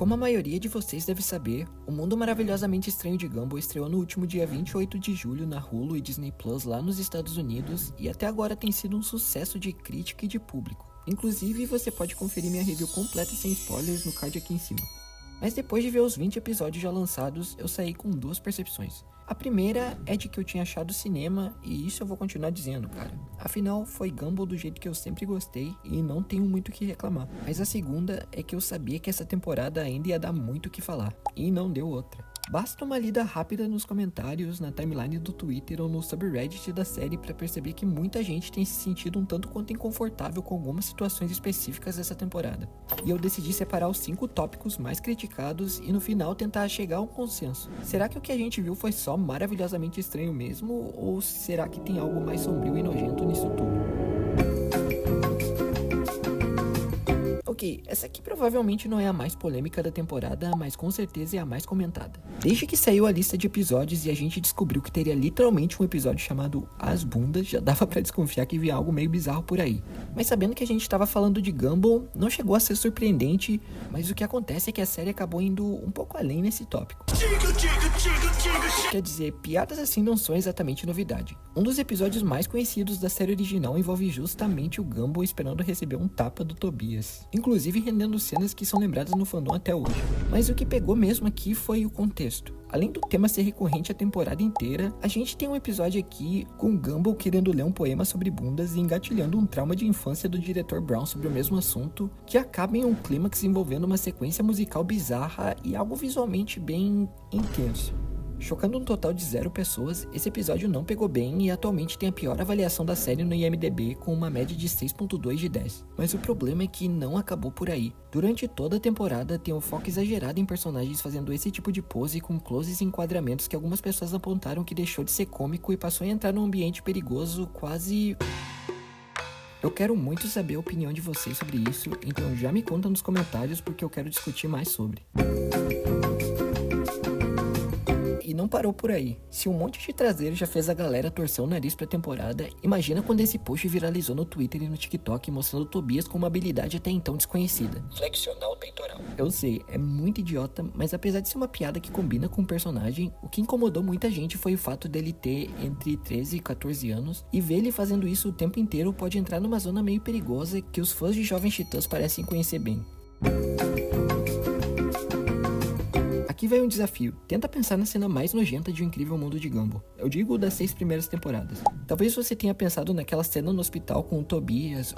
Como a maioria de vocês deve saber, O Mundo Maravilhosamente Estranho de Gumball estreou no último dia 28 de julho na Hulu e Disney Plus lá nos Estados Unidos e até agora tem sido um sucesso de crítica e de público. Inclusive, você pode conferir minha review completa e sem spoilers no card aqui em cima. Mas depois de ver os 20 episódios já lançados, eu saí com duas percepções. A primeira é de que eu tinha achado cinema, e isso eu vou continuar dizendo, cara. Afinal, foi Gumball do jeito que eu sempre gostei e não tenho muito o que reclamar. Mas a segunda é que eu sabia que essa temporada ainda ia dar muito o que falar, e não deu outra. Basta uma lida rápida nos comentários, na timeline do Twitter ou no subreddit da série para perceber que muita gente tem se sentido um tanto quanto inconfortável com algumas situações específicas dessa temporada. E eu decidi separar os 5 tópicos mais criticados e no final tentar chegar a um consenso. Será que o que a gente viu foi só maravilhosamente estranho mesmo? Ou será que tem algo mais sombrio e nojento nisso tudo? Ok, essa aqui provavelmente não é a mais polêmica da temporada, mas com certeza é a mais comentada. Desde que saiu a lista de episódios e a gente descobriu que teria literalmente um episódio chamado As Bundas, já dava pra desconfiar que vinha algo meio bizarro por aí. Mas sabendo que a gente tava falando de Gumball, não chegou a ser surpreendente, mas o que acontece é que a série acabou indo um pouco além nesse tópico. Quer dizer, piadas assim não são exatamente novidade. Um dos episódios mais conhecidos da série original envolve justamente o Gumball esperando receber um tapa do Tobias, inclusive rendendo cenas que são lembradas no fandom até hoje. Mas o que pegou mesmo aqui foi o contexto. Além do tema ser recorrente a temporada inteira, a gente tem um episódio aqui com Gumball querendo ler um poema sobre bundas e engatilhando um trauma de infância do diretor Brown sobre o mesmo assunto, que acaba em um clímax envolvendo uma sequência musical bizarra e algo visualmente bem intenso. Chocando um total de 0 pessoas, esse episódio não pegou bem e atualmente tem a pior avaliação da série no IMDb com uma média de 6.2 de 10. Mas o problema é que não acabou por aí. Durante toda a temporada tem um foco exagerado em personagens fazendo esse tipo de pose com closes e enquadramentos que algumas pessoas apontaram que deixou de ser cômico e passou a entrar num ambiente perigoso quase... Eu quero muito saber a opinião de vocês sobre isso, então já me conta nos comentários porque eu quero discutir mais sobre. E não parou por aí. Se um monte de traseiro já fez a galera torcer o nariz pra temporada, imagina quando esse post viralizou no Twitter e no TikTok mostrando o Tobias com uma habilidade até então desconhecida: flexionar o peitoral. Eu sei, é muito idiota, mas apesar de ser uma piada que combina com o personagem, o que incomodou muita gente foi o fato dele ter entre 13 e 14 anos, e ver ele fazendo isso o tempo inteiro pode entrar numa zona meio perigosa que os fãs de Jovens Titãs parecem conhecer bem. Aqui vai um desafio. Tenta pensar na cena mais nojenta de O Incrível Mundo de Gumball. Eu digo das 6 primeiras temporadas. Talvez você tenha pensado naquela cena no hospital com o Tobias,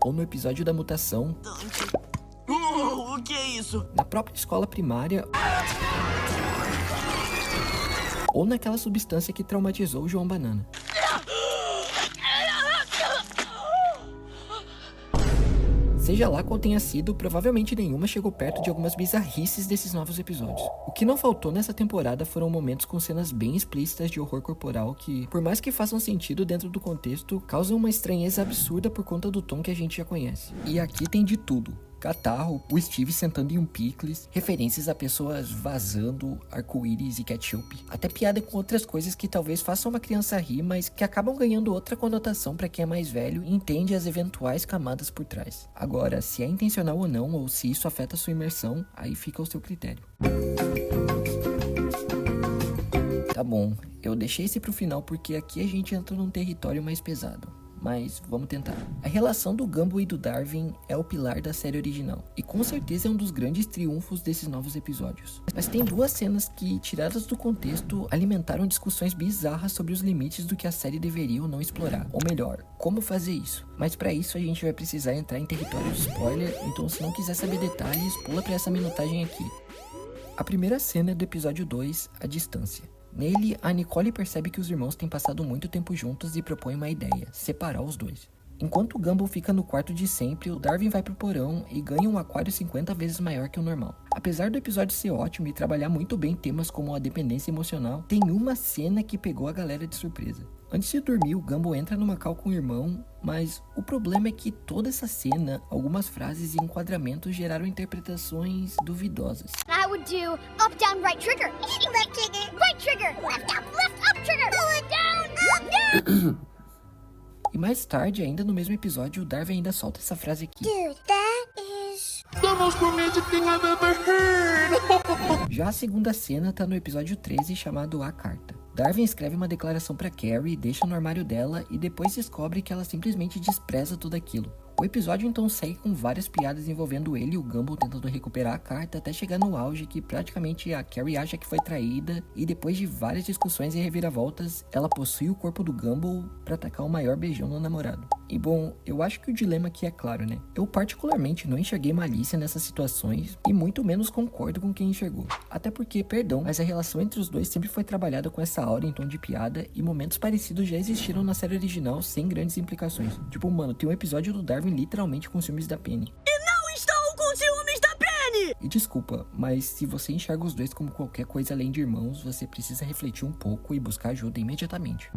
ou no episódio da mutação, O que é isso? na própria escola primária, ou naquela substância que traumatizou o João Banana. Seja lá qual tenha sido, provavelmente nenhuma chegou perto de algumas bizarrices desses novos episódios. O que não faltou nessa temporada foram momentos com cenas bem explícitas de horror corporal que, por mais que façam sentido dentro do contexto, causam uma estranheza absurda por conta do tom que a gente já conhece. E aqui tem de tudo. Catarro, o Steve sentando em um picles, referências a pessoas vazando, arco-íris e ketchup, até piada com outras coisas que talvez façam uma criança rir, mas que acabam ganhando outra conotação para quem é mais velho e entende as eventuais camadas por trás. Agora, se é intencional ou não, ou se isso afeta a sua imersão, aí fica ao seu critério. Tá bom, eu deixei esse pro final porque aqui a gente entra num território mais pesado. Mas vamos tentar. A relação do Gumball e do Darwin é o pilar da série original, e com certeza é um dos grandes triunfos desses novos episódios. Mas tem 2 cenas que, tiradas do contexto, alimentaram discussões bizarras sobre os limites do que a série deveria ou não explorar, ou melhor, como fazer isso. Mas para isso a gente vai precisar entrar em território de spoiler, então se não quiser saber detalhes, pula pra essa minutagem aqui. A primeira cena é do episódio 2, A Distância. Nele, a Nicole percebe que os irmãos têm passado muito tempo juntos e propõe uma ideia: separar os dois. Enquanto o Gumball fica no quarto de sempre, o Darwin vai pro porão e ganha um aquário 50 vezes maior que o normal. Apesar do episódio ser ótimo e trabalhar muito bem temas como a dependência emocional, tem uma cena que pegou a galera de surpresa. Antes de dormir, o Gumball entra numa call com o irmão, mas o problema é que toda essa cena, algumas frases e enquadramentos geraram interpretações duvidosas. I would do up, down, right trigger. Left trigger. Right trigger. Left, up trigger. Pull it down, up, down. E mais tarde, ainda no mesmo episódio, o Darwin ainda solta essa frase aqui: Dude, that is... Toma most romantic thing I've ever heard. Já a segunda cena tá no episódio 13, chamado A Carta. Darwin escreve uma declaração pra Carrie, deixa no armário dela e depois descobre que ela simplesmente despreza tudo aquilo. O episódio então segue com várias piadas envolvendo ele e o Gumball tentando recuperar a carta até chegar no auge que praticamente a Carrie acha que foi traída e depois de várias discussões e reviravoltas, ela possui o corpo do Gumball pra atacar o maior beijão no namorado. E bom, eu acho que o dilema aqui é claro, né? Eu particularmente não enxerguei malícia nessas situações e muito menos concordo com quem enxergou. Até porque, perdão, mas a relação entre os dois sempre foi trabalhada com essa aura em tom de piada e momentos parecidos já existiram na série original sem grandes implicações. Tipo, mano, tem um episódio do Darwin literalmente com ciúmes da Penny. Não estou com ciúmes da Penny! E desculpa, mas se você enxerga os dois como qualquer coisa além de irmãos, você precisa refletir um pouco e buscar ajuda imediatamente.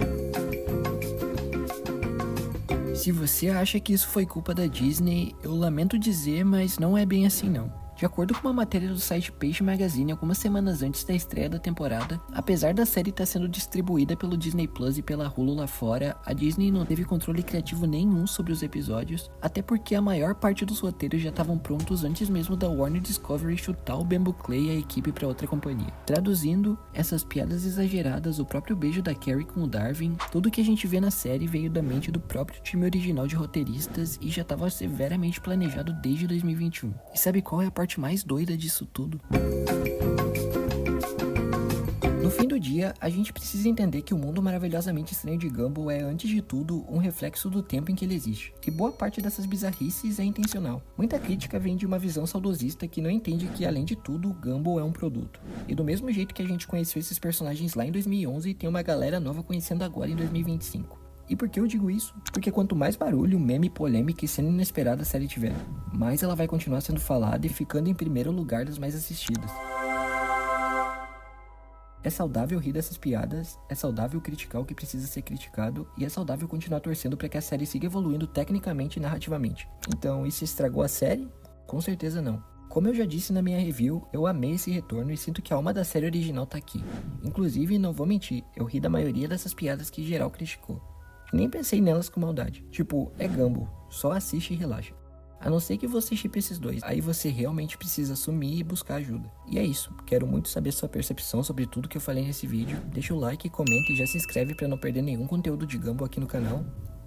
Se você acha que isso foi culpa da Disney, eu lamento dizer, mas não é bem assim não. De acordo com uma matéria do site Page Magazine, algumas semanas antes da estreia da temporada, apesar da série estar sendo distribuída pelo Disney Plus e pela Hulu lá fora, a Disney não teve controle criativo nenhum sobre os episódios, até porque a maior parte dos roteiros já estavam prontos antes mesmo da Warner Discovery chutar o Bamboo Clay e a equipe para outra companhia. Traduzindo, essas piadas exageradas, o próprio beijo da Carrie com o Darwin, tudo que a gente vê na série veio da mente do próprio time original de roteiristas e já estava severamente planejado desde 2021. E sabe qual é a parte mais doida disso tudo? No fim do dia, a gente precisa entender que o mundo maravilhosamente estranho de Gumball é, antes de tudo, um reflexo do tempo em que ele existe. E boa parte dessas bizarrices é intencional. Muita crítica vem de uma visão saudosista que não entende que, além de tudo, Gumball é um produto. E do mesmo jeito que a gente conheceu esses personagens lá em 2011, tem uma galera nova conhecendo agora em 2025. E por que eu digo isso? Porque quanto mais barulho, meme, polêmica e cena inesperada a série tiver, mais ela vai continuar sendo falada e ficando em primeiro lugar das mais assistidas. É saudável rir dessas piadas, é saudável criticar o que precisa ser criticado e é saudável continuar torcendo para que a série siga evoluindo tecnicamente e narrativamente. Então, isso estragou a série? Com certeza não. Como eu já disse na minha review, eu amei esse retorno e sinto que a alma da série original tá aqui. Inclusive, não vou mentir, eu ri da maioria dessas piadas que geral criticou. Nem pensei nelas com maldade. Tipo, é Gumball, só assiste e relaxa. A não ser que você shippe esses dois, aí você realmente precisa assumir e buscar ajuda. E é isso, quero muito saber sua percepção sobre tudo que eu falei nesse vídeo. Deixa o like, comenta e já se inscreve pra não perder nenhum conteúdo de Gumball aqui no canal.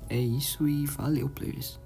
É isso e valeu, players.